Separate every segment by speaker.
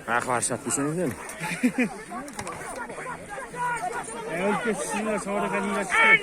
Speaker 1: Arkadaşlar düşünün değil mi?
Speaker 2: Ülke sizinle sonra kendine çıkıyor.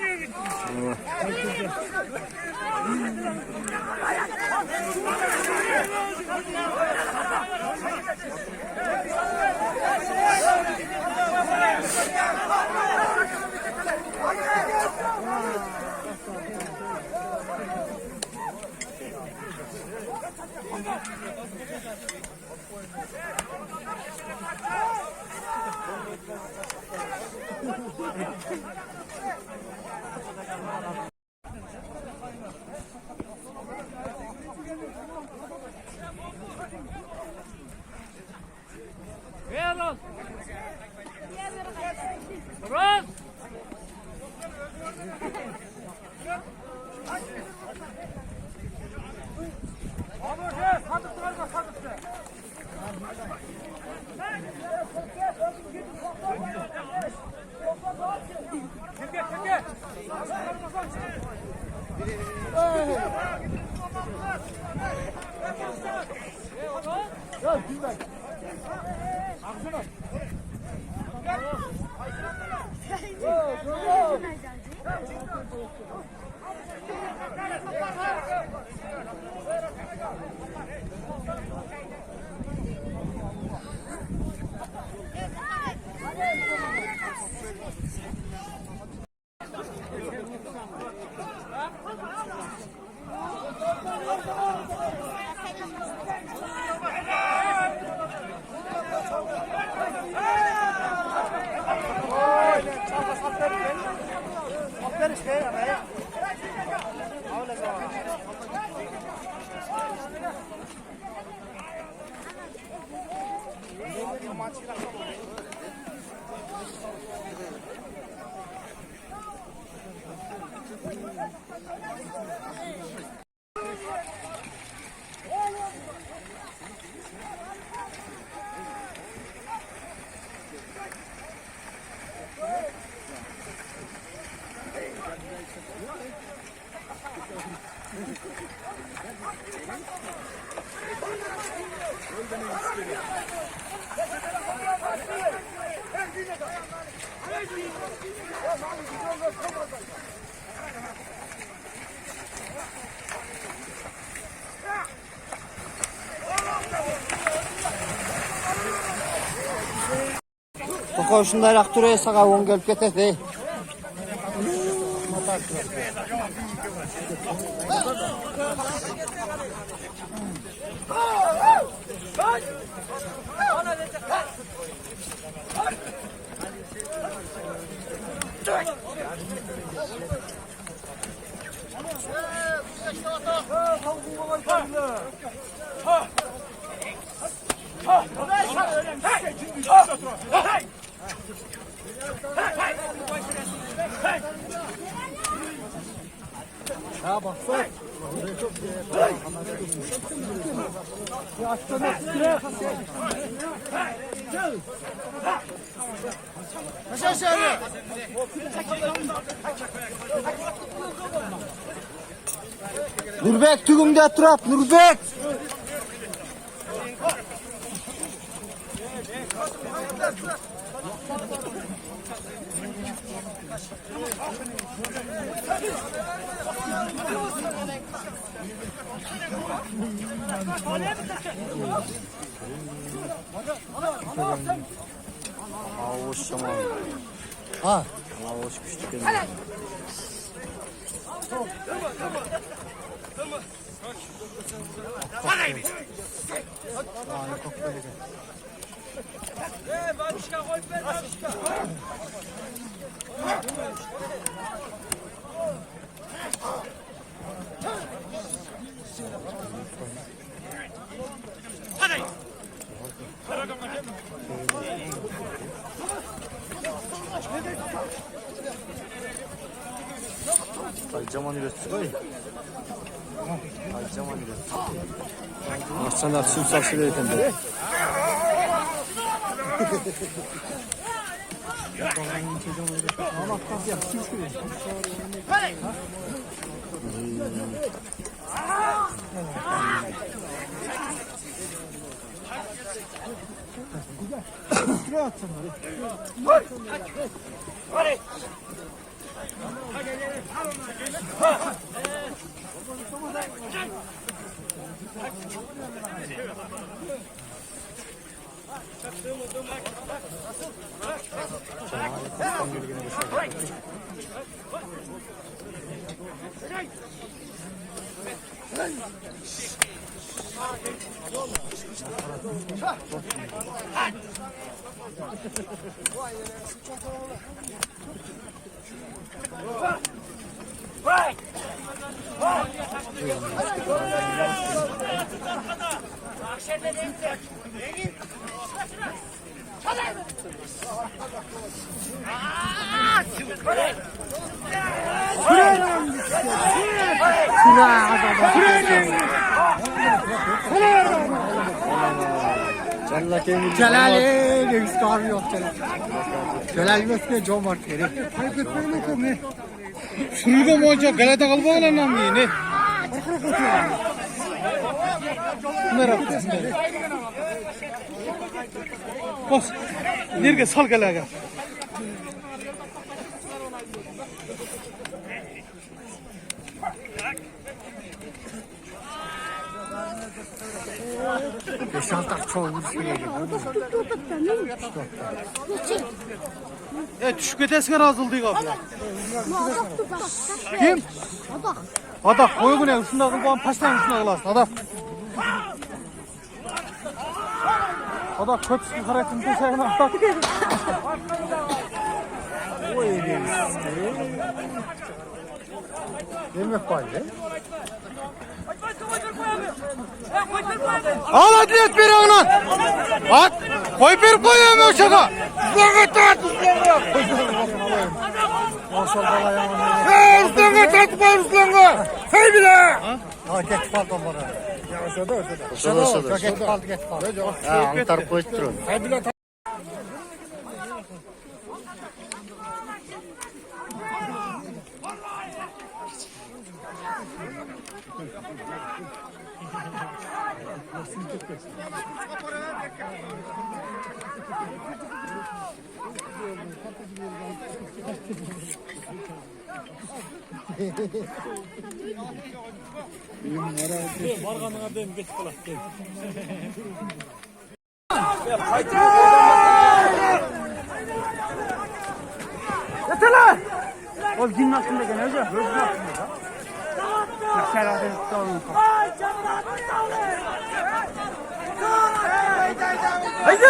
Speaker 1: Koşundarak duraya sağa on gelip ketedi.
Speaker 2: Ya bak. Ya açtığında sıraya kalsın. Aşağı.
Speaker 1: Nurbek tügümde turap Nurbek. Avuç şaman.
Speaker 3: Ha.
Speaker 1: Avuç küçük geldi. Aycaman üretiyor. Aycaman üretiyor. Aslanlar sümsaksı verirken de.
Speaker 3: Celal registrasyon yok Celal. Celal mesle Cumhurbaşkanı. Hayır etmeyin ne?
Speaker 2: Şurada mı olacak? Galata kalbağına mı ne? Merak etme. Bak, nereye sal galaga?
Speaker 3: Beş-altı çoğu
Speaker 2: Düşük ötesine razıldık abi. Kim? Adak. Koyu bu ne? Şunda kılbağın paştan şuna kılarsın. Adak. Adak kötüsün karakterin teşekkürine adak.
Speaker 3: Yemek var ya.
Speaker 2: Al adlet bir oğlan. At. Koy bir koyuyorum o şaka. Zıngı tat. Zıngı tat koy zıngı. Hey bile.
Speaker 3: Ha geç kaldı bana. Ya şurada. Geç kaldı.
Speaker 1: Ha, antar koyup durun.
Speaker 2: Yeter. O günün aklında gene hocam. Gözün aklında. Şerade tutalım. Haydi!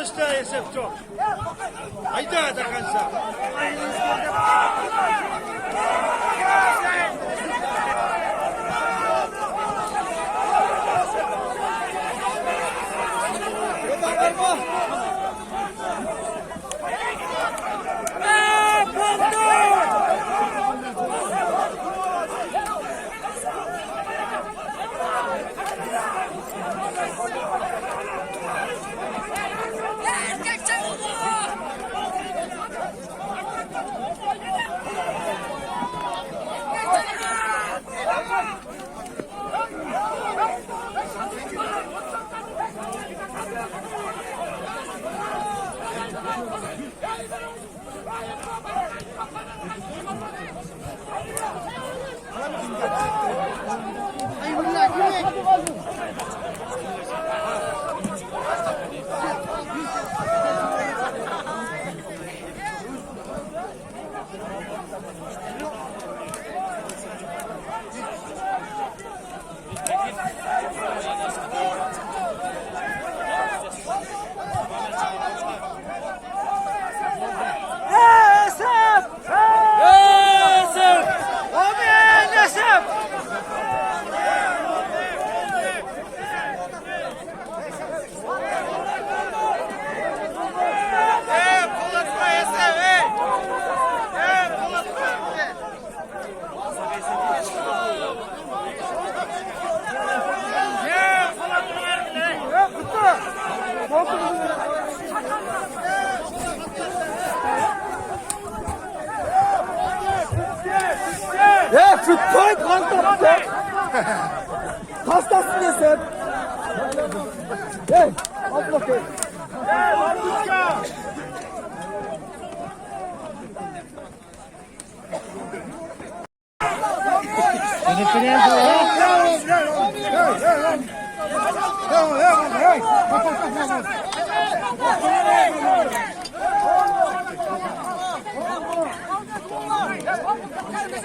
Speaker 2: Başta Esef çok. Haydi Atakan sen.
Speaker 3: Futbol kanka. Hastasın ya sen. Hey, at bakayım.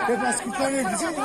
Speaker 4: Biraz kurtarmaya gidecek mi?